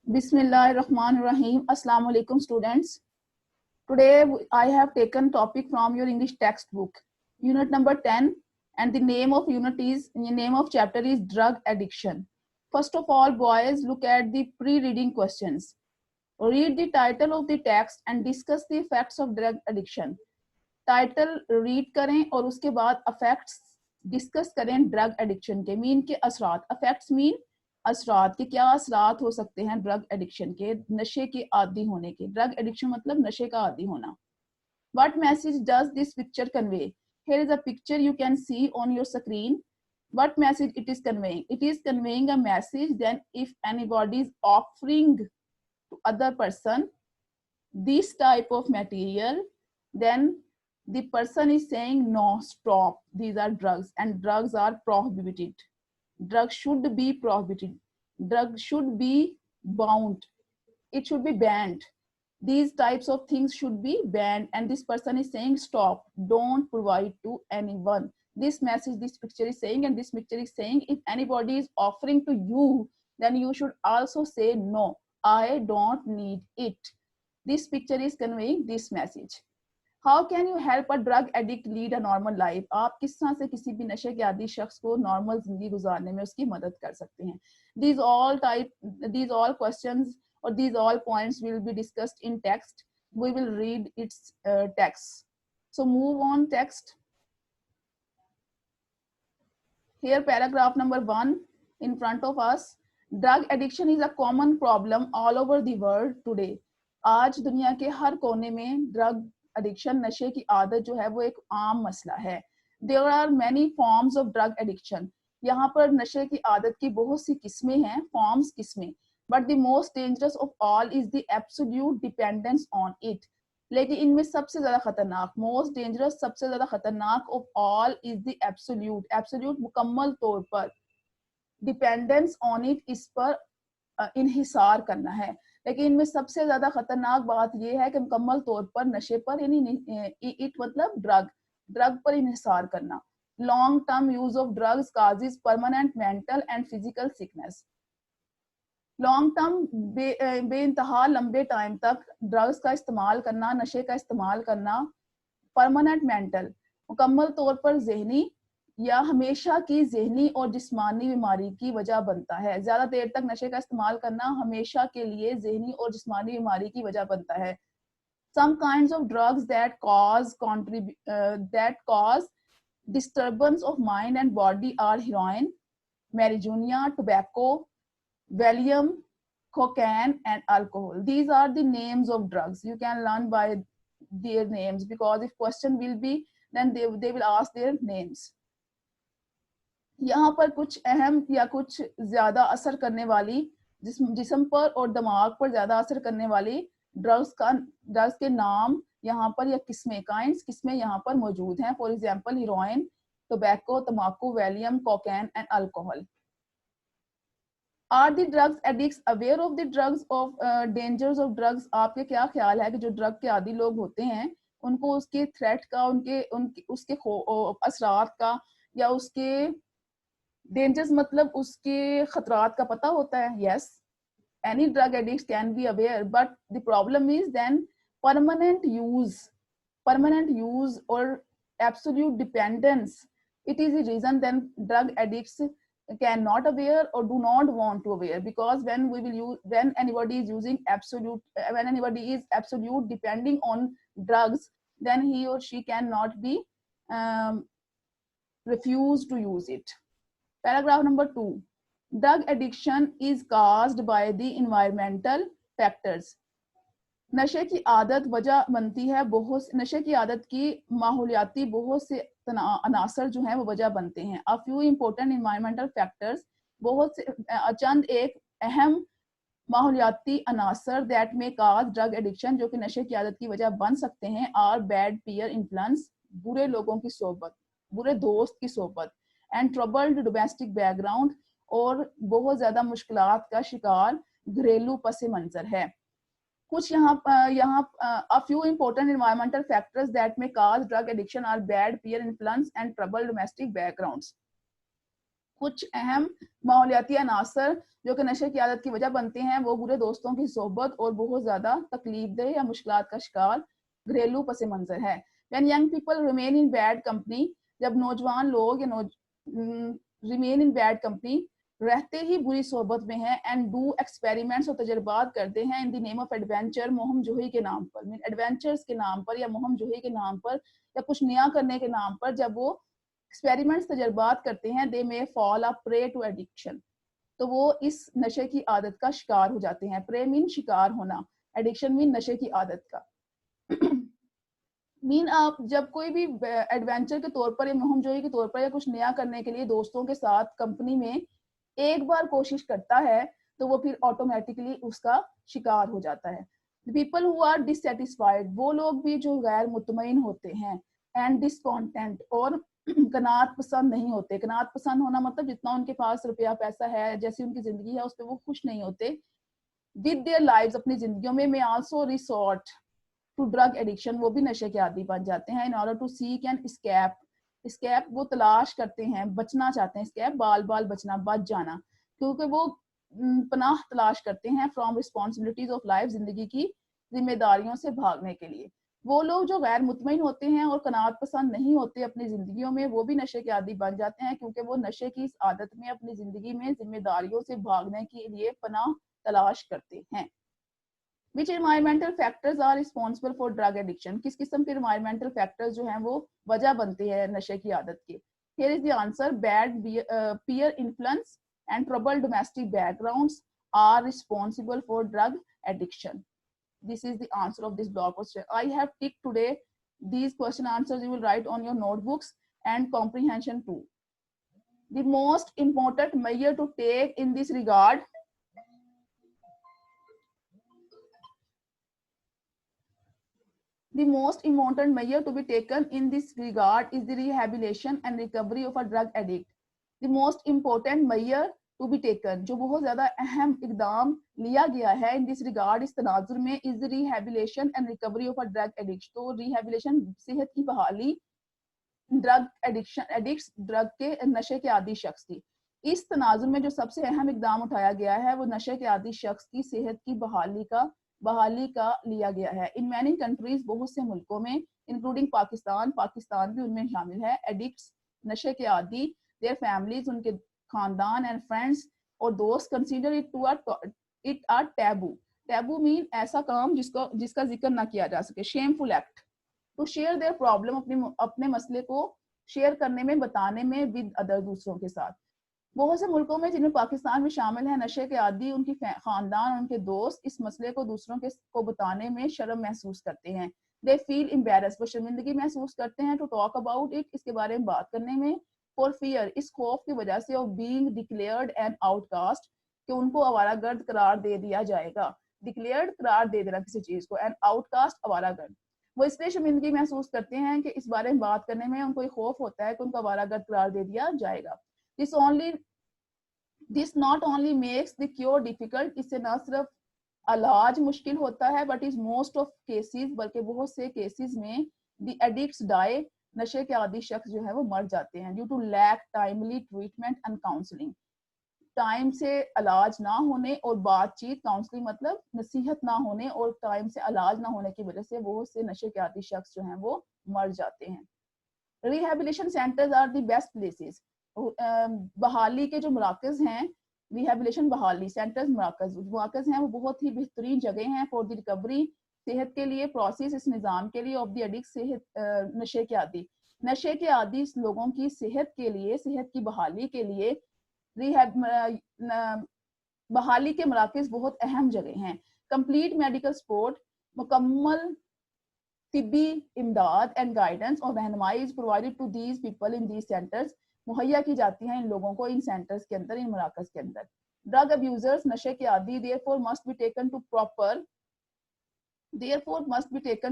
Bismillahirrahmanirrahim. Assalamu alaikum students. Today I have taken topic from your English textbook, unit number 10, and the name of chapter is drug addiction. First of all, boys, look at the pre-reading questions. Read the title of the text and discuss the effects of drug addiction. Title read करें और उसके बाद affects discuss करें drug addiction के mean के असरात affects mean असरात के क्या असरात हो सकते हैं ड्रग एडिक्शन के नशे के आदी होने के ड्रग एडिक्शन मतलब नशे का आदी होना What message does this picture convey? Here is a picture you can see on your screen. What message it is conveying? It is conveying a message then if anybody is offering to other person this type of material, then the person is saying no, stop, these are drugs and drugs are prohibited. Drugs should be prohibited. Drugs should be bound. It should be banned. These types of things should be banned and this person is saying stop, don't provide to anyone. This message this picture is saying, and this picture is saying if anybody is offering to you, then you should also say no, I don't need it. This picture is conveying this message. How can you help a drug addict lead a normal life? आप किस तरह से किसी भी नशे के आदी शख्स को नॉर्मल जिंदगी गुजारने में उसकी मदद कर सकते हैं? These all questions or these all points will be discussed in text. We will read its text. So move on text. Here paragraph number 1 in front of us. Drug addiction is a common problem all over the world today. आज दुनिया के हर कोने में drug addiction नशे की आदत जो है वो एक आम मसला है. There are many forms of drug addiction. यहाँ पर नशे की आदत की बहुत सी किस्में हैं, फॉर्म्स किस्में. But the most dangerous of all is the absolute dependence on it. लेकिन इनमें सबसे ज्यादा खतरनाक, most dangerous, सबसे ज्यादा खतरनाक of all is the absolute मुकम्मल तौर पर डिपेंडेंस ऑन इट, इस पर इन्हिसार करना है. लेकिन इनमें सबसे ज्यादा खतरनाक बात यह है कि मुकम्मल तौर पर नशे पर यानी इट मतलब ड्रग पर इन्हिसार करना. Long term use of drugs causes permanent mental and physical sickness. Long term बेइंतहा लंबे टाइम तक ड्रग्स का इस्तेमाल करना, नशे का इस्तेमाल करना परमानेंट मेंटल मुकम्मल तौर पर जहनी या हमेशा की ज़हनी और जिस्मानी बीमारी की वजह बनता है. ज्यादा देर तक नशे का इस्तेमाल करना हमेशा के लिए ज़हनी और जिस्मानी बीमारी की वजह बनता है. Some kinds of drugs that cause disturbance of mind and body are heroin, marijuana, tobacco, Valium, cocaine and alcohol. These are the names of drugs. You can learn by their names because if question will be, then they will ask their names. यहाँ पर कुछ अहम या कुछ ज्यादा असर करने वाली जिस्म पर और दिमाग पर ज्यादा असर करने वाली ड्रग्स के नाम यहाँ पर या किस्में यहाँ पर मौजूद हैं. फॉर एग्जांपल हीरोइन, टोबैको, तंबाकू, Valium, cocaine and alcohol. Are the drugs addicts aware of the drugs of dangers of drugs? आपके क्या ख्याल है कि जो ड्रग के आदी लोग होते हैं उनको उसके थ्रेट का, उसके असरात का या उसके डेंजर्स मतलब उसके खतरात का पता होता है? Yes, any drug addict can be aware, but the problem is then permanent use or absolute dependence. It is the reason then drug addicts cannot aware or do not want to aware, because when anybody is absolute depending on drugs, then he or she cannot be refused to use it. Paragraph number 2. Drug addiction is caused by the environmental factors. नशे की आदत वजह बनती है नशे की आदत की माहौलियाती बहुत से अनासर जो हैं वो वजह बनते हैं. A few important environmental factors, बहुत से चंद एक अहम माहौलियाती अनासर that may cause drug addiction, जो कि नशे की आदत की वजह बन सकते हैं, are bad peer influence, बुरे लोगों की सोबत, बुरे दोस्त की सोबत, and troubled domestic background, और बहुत ज्यादा मुश्किलात का शिकार घरेलू पस मंजर है. कुछ यहाँ a few important environmental factors that may cause drug addiction are bad peer influence and troubled domestic backgrounds. कुछ अहम माहौलियाती अनासर जो कि नशे की आदत की वजह बनते हैं वो बुरे दोस्तों की सोहबत और बहुत ज्यादा तकलीफदेह या मुश्किलात का शिकार घरेलू पस मंजर है। When young people remain in bad company, जब नौजवान लोग या remain in bad company रहते ही बुरी सोहबत में हैं एंड डू एक्सपेरिमेंट्स और तजर्बात करते हैं in the name of adventure, मोहम जोही के नाम पर, मीन एडवेंचर्स के नाम पर या मोहम जोही के नाम पर या कुछ नया करने के नाम पर, जब वो एक्सपेरिमेंट्स तजर्बात करते हैं, they may fall a prey to addiction, तो वो इस नशे की आदत का शिकार हो जाते हैं। प्रे मीन शिकार होना, एडिक्शन मीन नशे की आदत का। मीन आप जब कोई भी एडवेंचर के तौर पर या मुहिमजोई के तौर पर या कुछ नया करने के लिए दोस्तों के साथ कंपनी में एक बार कोशिश करता है तो वो फिर ऑटोमेटिकली उसका शिकार हो जाता है। पीपल हु आर डिससेटिस्फाइड, वो लोग भी जो गैर मुतमईन होते हैं, एंड डिसकॉन्टेंट, और कनात पसंद नहीं होते। कनात पसंद होना मतलब जितना उनके पास रुपया पैसा है, जैसी उनकी जिंदगी है उस पर वो खुश नहीं होते। विद देयर लाइव्स, अपनी जिंदगियों में also resort to drug addiction, वो भी नशे के आदी बन जाते हैं। In order to seek and escape, escape वो तलाश करते हैं, बचना चाहते हैं। स्कैप बाल बाल बचना, बच जाना, क्योंकि वो पनाह तलाश करते हैं फ्रॉम रिस्पॉन्सिबिलिटीज ऑफ लाइफ, जिंदगी की जिम्मेदारियों से भागने के लिए। वो लोग जो गैर मुतमईन होते हैं और कनात पसंद नहीं होते अपनी जिंदगियों में, वो भी नशे के आदी बन जाते हैं, क्योंकि वो नशे की इस आदत में अपनी जिंदगी में जिम्मेदारियों से भागने के लिए पनाह तलाश करते हैं। Which environmental factors are responsible for drug addiction? किस किस्म के environmental factors जो हैं वो वजह बनते हैं नशे की आदत के? Here is the answer. Bad peer influence and troubled domestic backgrounds are responsible for drug addiction. This is the answer of this blog post. I have ticked today these question answers you will write on your notebooks and comprehension too. The most important measure to take in this regard The most important measure to be taken in this regard is the rehabilitation and recovery of a drug addict. The most important measure to be taken, जो बहुत ज़्यादा अहम इकदाम लिया गया है in this regard, इस तनाजुर में, is the rehabilitation and recovery of a drug addict. तो rehabilitation सेहत की बहाली ड्रग एडिक्शन एडिक्ट्स, ड्रग के नशे के आदी शख्स की। इस तनाजुर में जो सबसे अहम इकदाम उठाया गया है वो नशे के आदी शख्स की सेहत की बहाली का लिया गया है। इन मैनी कंट्रीज, बहुत से मुल्कों में, इंक्लूडिंग पाकिस्तान, पाकिस्तान भी उनमें शामिल है, एडिक्ट्स नशे के आदी, देयर फैमिलीज, उनके खानदान, एंड फ्रेंड्स और दोस्त, consider it a taboo. Taboo mean ऐसा काम जिसका जिक्र ना किया जा सके, shameful act. To share their problem, अपने मसले को शेयर करने में, बताने में, विद अदर, दूसरों के साथ। बहुत से मुल्कों में जिनमें पाकिस्तान भी शामिल है, नशे के आदी, उनकी खानदान, उनके दोस्त इस मसले को दूसरों को बताने में शर्म महसूस करते हैं। दे फील एम्बैरेस्ड, वो शर्मिंदगी महसूस करते हैं, टू टॉक अबाउट इट, इसके बारे में बात करने में, फॉर फियर, इस खौफ की वजह से, of being declared an outcast, कि उनको आवारागर्द करार दे दिया जाएगा। डिक्लेयर्ड करार दे देना किसी चीज को, एन आउटकास्ट आवारागर्द। वो इसलिए शर्मिंदगी महसूस करते हैं कि इस बारे में बात करने में उनको खौफ होता है कि उनको आवारागर्द करार दे दिया जाएगा। This not only makes the cure difficult, इससे न सिर्फ इलाज मुश्किल होता है, but is most of cases, बल्कि बहुत से केसेस में, the addicts die, नशे के आदी शख्स जो है वो मर जाते हैं, due to lack timely treatment and counseling, time से इलाज ना होने और बातचीत, काउंसलिंग मतलब नसीहत ना होने और टाइम से इलाज ना होने की वजह से बहुत से नशे के आदी शख्स जो हैं वो मर जाते हैं। Rehabilitation centres are the best places, बहाली के जो मराकज हैं, रिहेबिलिटेशन बहाली सेंटर्स, मराकज हैं, वो बहुत ही बेहतरीन जगह हैं फॉर द रिकवरी, सेहत के लिए, प्रोसेस, इस निज़ाम के लिए, ऑफ द एडिक्ट, सेहत नशे के आदी लोगों की सेहत के लिए, सेहत की बहाली के लिए बहाली के मराकज बहुत अहम जगह हैं। कंप्लीट मेडिकल सपोर्ट, मुकम्मल तिब्बी इमदाद एंड गाइडेंस और रहनुमाई is provided to these people in these centres, मुहैया की जाती हैं इन लोगों को इन सेंटर्स के अंदर, इन मराकज के अंदर। ड्रग अब्यूजर्स, नशे के आदी, therefore must be taken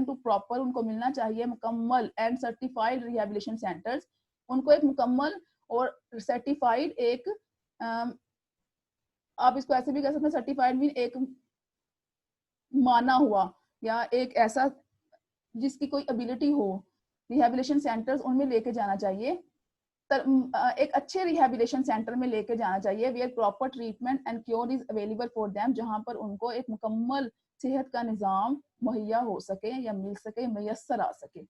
to proper, उनको मिलना चाहिए मुकम्मल एंड सर्टिफाइड रिहेबिलिटेशन सेंटर्स, उनको एक मुकम्मल और सर्टिफाइड, एक आप इसको ऐसे भी कह सकते हैं, सर्टिफाइड मीन एक माना हुआ या एक ऐसा जिसकी कोई एबिलिटी हो, रिहेबिलिटेशन सेंटर्स उनमें लेके जाना चाहिए एक अच्छे रिहेबिलिटेशन सेंटर में लेके जाना चाहिए where proper treatment and cure is available for them, जहां पर उनको एक मुकम्मल सेहत का निज़ाम मुहैया हो सके या मिल सके, मैसर आ सके।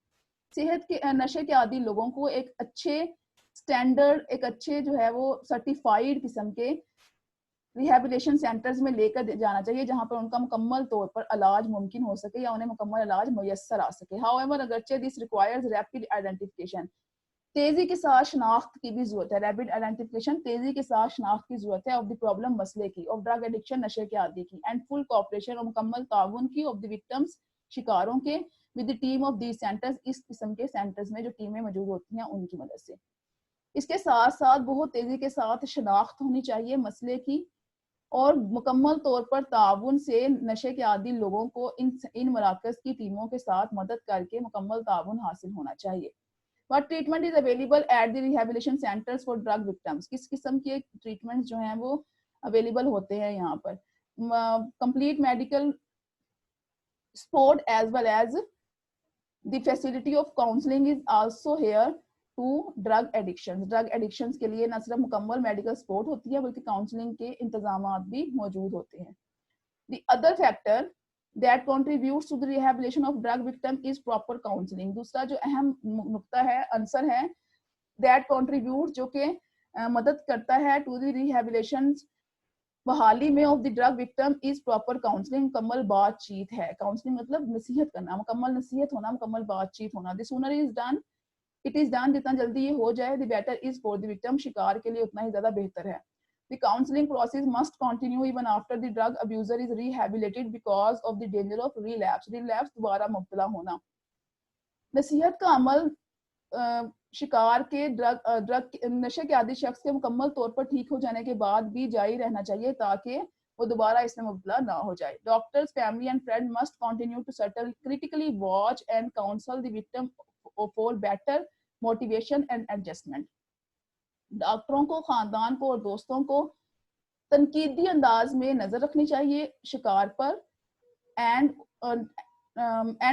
सेहत के नशे के आदी लोगों को एक अच्छे स्टैंडर्ड, एक अच्छे जो है वो सर्टिफाइड किस्म के रिहेबिलिटेशन सेंटर्स में लेकर जाना चाहिए, जहां पर उनका मुकम्मल तौर पर इलाज मुमकिन हो सके या उन्हें मुकम्मल इलाज मुयस्सर आ सके। हाउएवर अगरचे दिस रिक्वायर्स रैपिड आइडेंटिफिकेशन, तेजी के साथ शनाख्त की भी जरूरत है। रैपिड आइडेंटिफिकेशन, तेजी के साथ शनाख्त की जरूरत है ऑफ द प्रॉब्लम, मसले की, ऑफ ड्रग एडिक्शन, नशे के आदी की, एंड फुल कोऑपरेशन और मुकम्मल ताउन की ऑफ द विक्टिम्स, शिकारों के, with the team of these centres, इस किस्म के सेंटर्स में जो टीमें मौजूद होती हैं उनकी मदद से। इसके साथ साथ बहुत तेजी के साथ शनाख्त होनी चाहिए मसले की, और मुकम्मल तौर पर ताउन से नशे के आदी लोगों को इन मराकज की टीमों के साथ मदद करके मुकम्मल ताउन हासिल होना चाहिए। What treatment is available at the rehabilitation centers for drug victims? किस किस्म के ट्रीटमेंट जो हैं वो अवेलेबल होते हैं यहाँ पर? Complete medical support as well as the facility of counseling is also here to drug addictions. Drug addictions के लिए न सिर्फ मुकम्मल मेडिकल सपोर्ट होती है बल्कि काउंसलिंग के इंतजामात भी मौजूद होते हैं। The other factor that contributes to the rehabilitation of drug victim is proper counseling. दूसरा जो अहम नुक्ता है, आंसर है, that contributes, जो कि मदद करता है to the rehabilitation, बहाली में of the drug victim is proper counseling, मुकम्मल बातचीत है। काउंसलिंग मतलब नसीहत करना, मुकम्मल नसीहत होना, मुकम्मल बातचीत होना। The sooner is done, it is done, जितना जल्दी ये हो जाए, the better is for the victim, शिकार के लिए उतना ही ज्यादा बेहतर है। The counseling process must continue even after the drug abuser is rehabilitated because of the danger of relapse. Relapse दोबारा मुब्तला होना। नसीहत का अमल शिकार के ड्रग नशे के आदी शख्स के मुकम्मल तौर पर ठीक हो जाने के बाद भी जारी रहना चाहिए ताकि वो दोबारा इसमें मुब्तला ना हो जाए। Doctors, family and friend must continue to subtly critically watch and counsel the victim for better motivation and adjustment. डॉक्टरों को, खानदान को और दोस्तों को तनकीदी अंदाज में नजर रखनी चाहिए शिकार पर, and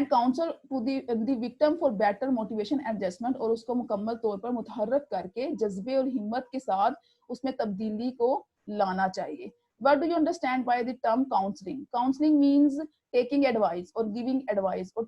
counsel to the victim for better motivation adjustment, और उसको मुकम्मल तौर पर मुतहर्रक करके जज्बे और हिम्मत के साथ उसमें तब्दीली को लाना चाहिए। What do you understand by the term counseling? Counseling means taking advice or giving advice or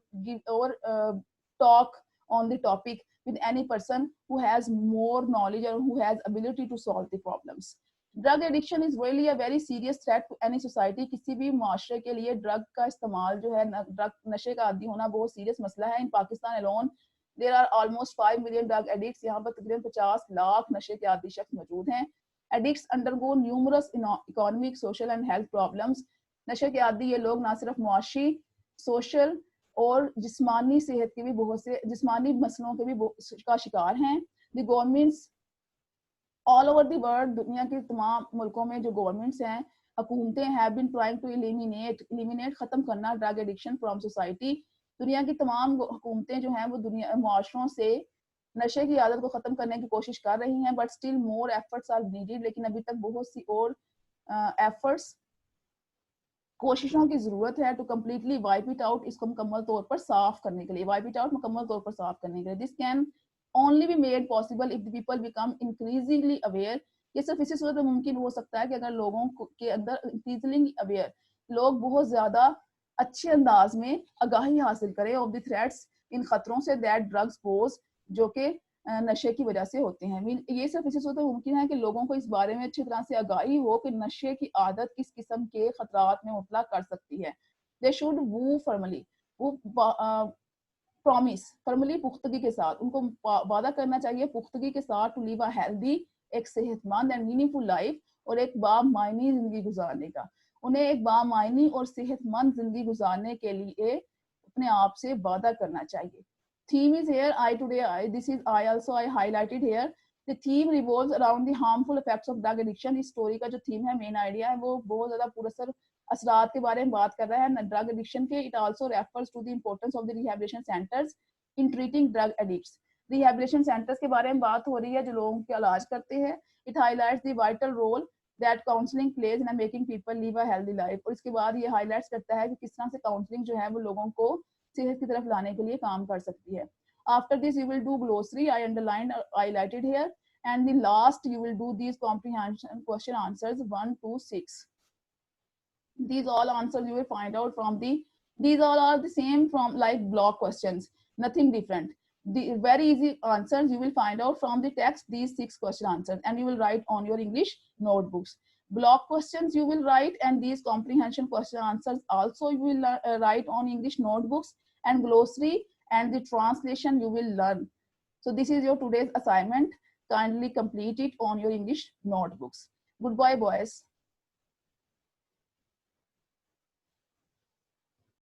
talk on the topic with any person who has more knowledge or who has ability to solve the problems. Drug addiction is really a very serious threat to any society. किसी भी माशरे के लिए drug का इस्तेमाल जो है, drug नशे का आदी होना बहुत सीरियस मसला है। In Pakistan alone there are almost 5 million drug addicts. यहाँ पर तकरीबन 50 लाख नशे के आदी शख्स मौजूद हैं। Addicts undergo numerous economic, social and health problems. नशे के आदी ये लोग ना सिर्फ मुआशी, सोशल और जिस्मानी सेहत के भी बहुत से जिस्मानी मसलों के भी का शिकार हैं। The governments all over the world, दुनिया के तमाम मुल्कों में जो गवर्नमेंट्स हैं, हुकूमतें have been trying to eliminate खत्म करना ड्रग एडिक्शन फ्रॉम सोसाइटी। दुनिया की तमाम हुकूमतें जो हैं वो दुनिया मुआशरों से नशे की आदत को खत्म करने की कोशिश कर रही हैं, but still more efforts are needed. लेकिन अभी तक बहुत सी और एफर्ट्स, कोशिशों की जरूरत है to completely wipe it out, इसको मुकम्मल तौर पर साफ करने के लिए, वाइप इट आउट मुकम्मल तौर पर साफ करने के लिए। This can only be made possible if the people become increasingly aware। ये सिर्फ इसी सूरत में मुमकिन हो सकता है कि अगर लोगों के अंदर increasingly aware, लोग बहुत ज्यादा अच्छे अंदाज में आगाही हासिल करें ऑफ द थ्रेट्स, इन खतरों से दैट ड्रग्स पोज, जो कि नशे की वजह से होते हैं। ये सिर्फ इसी सूरत में मुमकिन है कि लोगों को इस बारे में अच्छी तरह से आगाही हो कि नशे की आदत किस किस्म के खतरात में मुब्तला कर सकती है। दे शुड वू फॉर्मली, वो प्रॉमिस फॉर्मली, पुख्तगी के साथ, उनको वादा करना चाहिए पुख्तगी के साथ टू लिव अ हेल्दी, एक सेहतमंद एंड मीनिंगफुल लाइफ, और एक बामायनी जिंदगी गुजारने का। उन्हें एक बामायनी और सेहतमंद जिंदगी गुजारने के लिए अपने आप से वादा करना चाहिए। Theme is here, I today I, this is I also I highlighted here. The theme revolves around the harmful effects of drug addiction. इस स्टोरी का जो थीम है, मेन आइडिया है, वो बहुत ज्यादा पुरअसर असरात के बारे में बात कर रहा है ड्रग एडिक्शन के। It also refers to the importance of the rehabilitation centres in treating drug addicts. Rehabilitation centres के बारे में बात हो रही है जो लोगों के इलाज करते हैं। It highlights the vital role that counselling plays in making people live a healthy life. और इसके बाद ये हाईलाइट्स करता है कि किस तरह से काउंसलिंग जो है वो लोगों को सेहत की तरफ लाने के लिए काम कर सकती है। After this you will do glossary, I underline, highlighted here, and the last you will do these comprehension question answers 1 to 6. These all answers you will find out from these all are the same from like block questions, nothing different. The very easy answers you will find out from the text, these 6 question answers, and you will write on your English notebooks. Block questions you will write, and these comprehension question answers also you will write on English notebooks, and glossary and the translation you will learn. So this is your today's assignment. Kindly complete it on your English notebooks. Goodbye, boys.